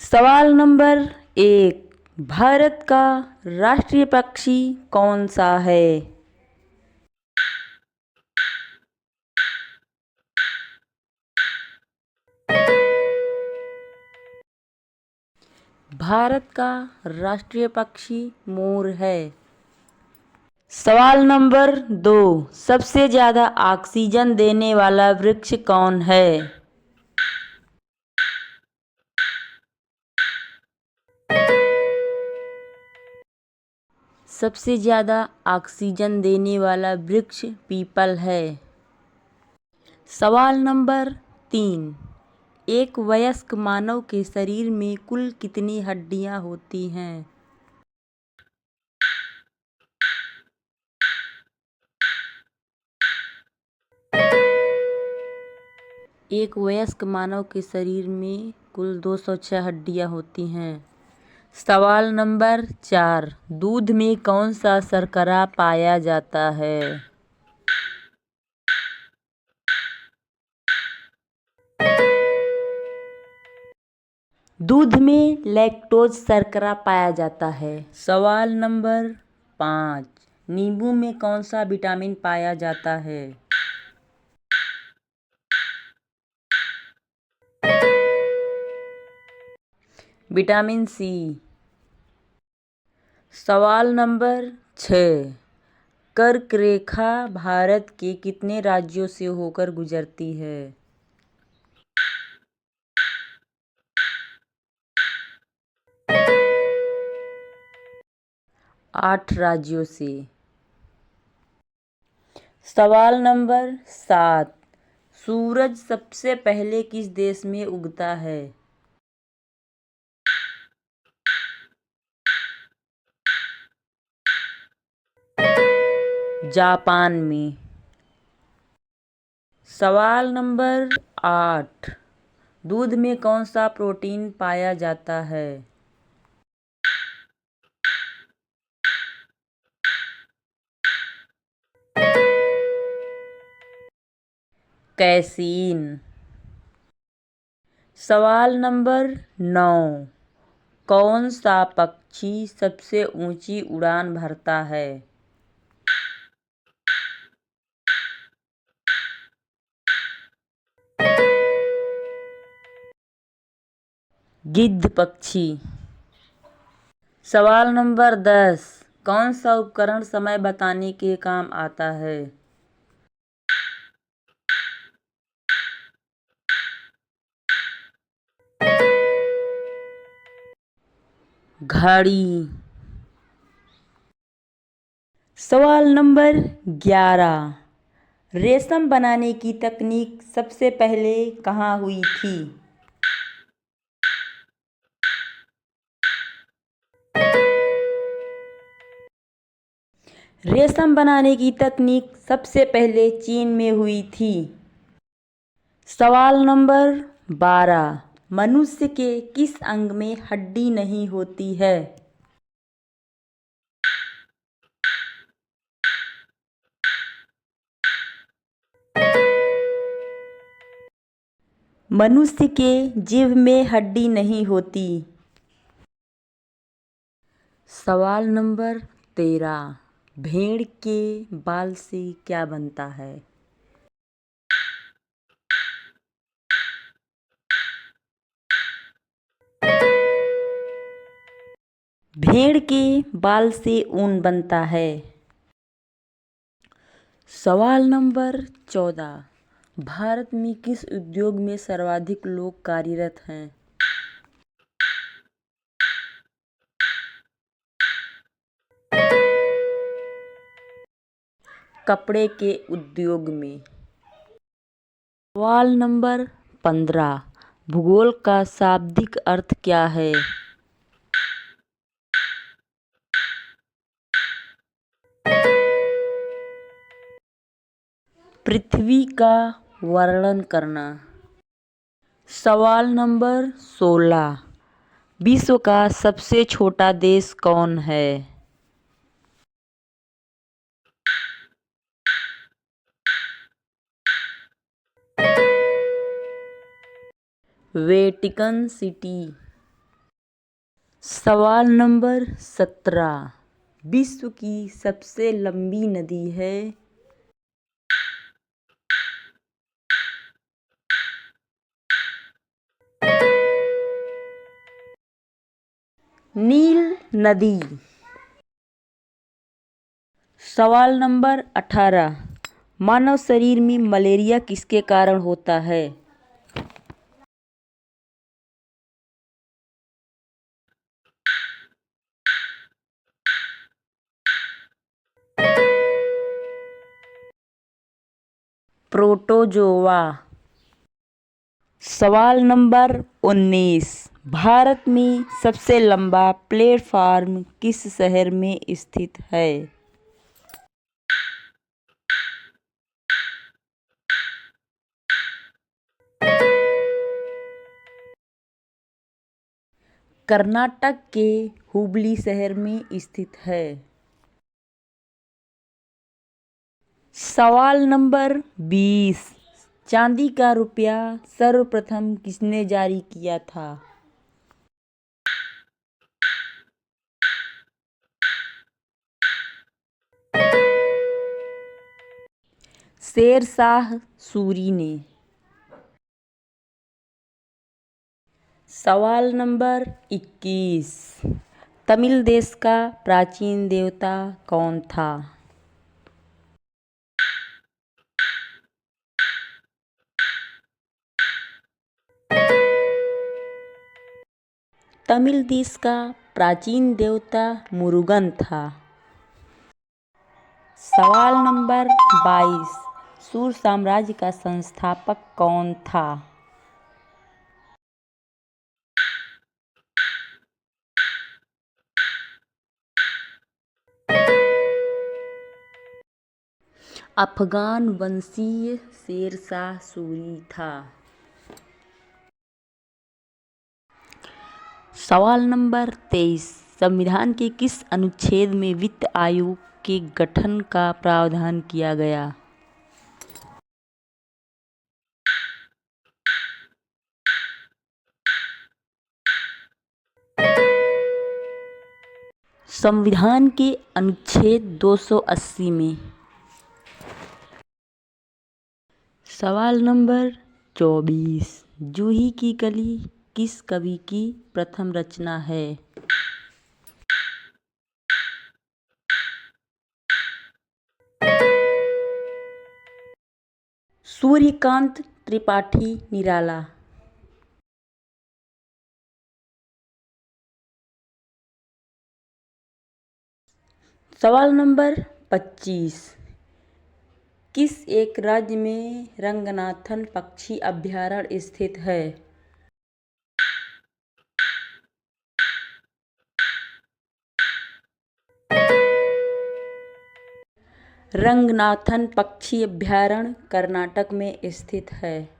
सवाल नंबर 1। भारत का राष्ट्रीय पक्षी कौन सा है? भारत का राष्ट्रीय पक्षी मोर है। सवाल नंबर 2। सबसे ज्यादा ऑक्सीजन देने वाला वृक्ष कौन है? सबसे ज्यादा ऑक्सीजन देने वाला वृक्ष पीपल है। सवाल नंबर 3। एक वयस्क मानव के शरीर में कुल कितनी हड्डियां होती हैं? एक वयस्क मानव के शरीर में कुल 206 हड्डियां होती हैं। सवाल नंबर 4। दूध में कौन सा शर्करा पाया जाता है? दूध में लैक्टोज शर्करा पाया जाता है। सवाल नंबर 5। नींबू में कौन सा विटामिन पाया जाता है? Vitamin C. सवाल नंबर 6। कर्क रेखा भारत के कितने राज्यों से होकर गुजरती है? 8 राज्यों से। सवाल नंबर 7। सूरज सबसे पहले किस देश में उगता है? जापान में। सवाल नंबर 8। दूध में कौन सा प्रोटीन पाया जाता है? कैसीन। सवाल नंबर 9। कौन सा पक्षी सबसे ऊंची उड़ान भरता है? गिद्ध पक्षी। सवाल नंबर 10। कौन सा उपकरण समय बताने के काम आता है? घड़ी। सवाल नंबर 11। रेशम बनाने की तकनीक सबसे पहले कहाँ हुई थी? रेशम बनाने की तकनीक सबसे पहले चीन में हुई थी। सवाल नंबर 12। मनुष्य के किस अंग में हड्डी नहीं होती है? मनुष्य के जिह्व में हड्डी नहीं होती। सवाल नंबर 13। भेड़ के बाल से क्या बनता है? भेड़ के बाल से ऊन बनता है। सवाल नंबर 14। भारत में किस उद्योग में सर्वाधिक लोग कार्यरत हैं? कपड़े के उद्योग में। सवाल नंबर 15। भूगोल का शाब्दिक अर्थ क्या है? पृथ्वी का वर्णन करना। सवाल नंबर 16। विश्व का सबसे छोटा देश कौन है? Vatican city. सवाल नंबर 17। विश्व की सबसे लंबी नदी है? नील नदी। सवाल नंबर 18। मानव शरीर में मलेरिया किसके कारण होता है? प्रोटोजोआ। सवाल नंबर 19। भारत में सबसे लंबा प्लेटफॉर्म किस शहर में स्थित है? कर्नाटक के हुबली शहर में स्थित है। सवाल नंबर 20। चांदी का रुपया सर्वप्रथम किसने जारी किया था? शेरशाह सूरी ने। सवाल नंबर 21। तमिल देश का प्राचीन देवता कौन था? तमिल देश का प्राचीन देवता मुरुगन था। सवाल नंबर 22। सूर साम्राज्य का संस्थापक कौन था? अफगान वंशीय शेरशाह सूरी था। सवाल नंबर 23। संविधान के किस अनुच्छेद में वित्त आयोग के गठन का प्रावधान किया गया? संविधान के अनुच्छेद 280 में। सवाल नंबर 24। जूही की कली किस कवि की प्रथम रचना है? सूर्यकांत त्रिपाठी निराला। सवाल नंबर 25। किस एक राज्य में रंगनाथन पक्षी अभयारण्य स्थित है? रंगनाथन पक्षी अभयारण्य कर्नाटक में स्थित है।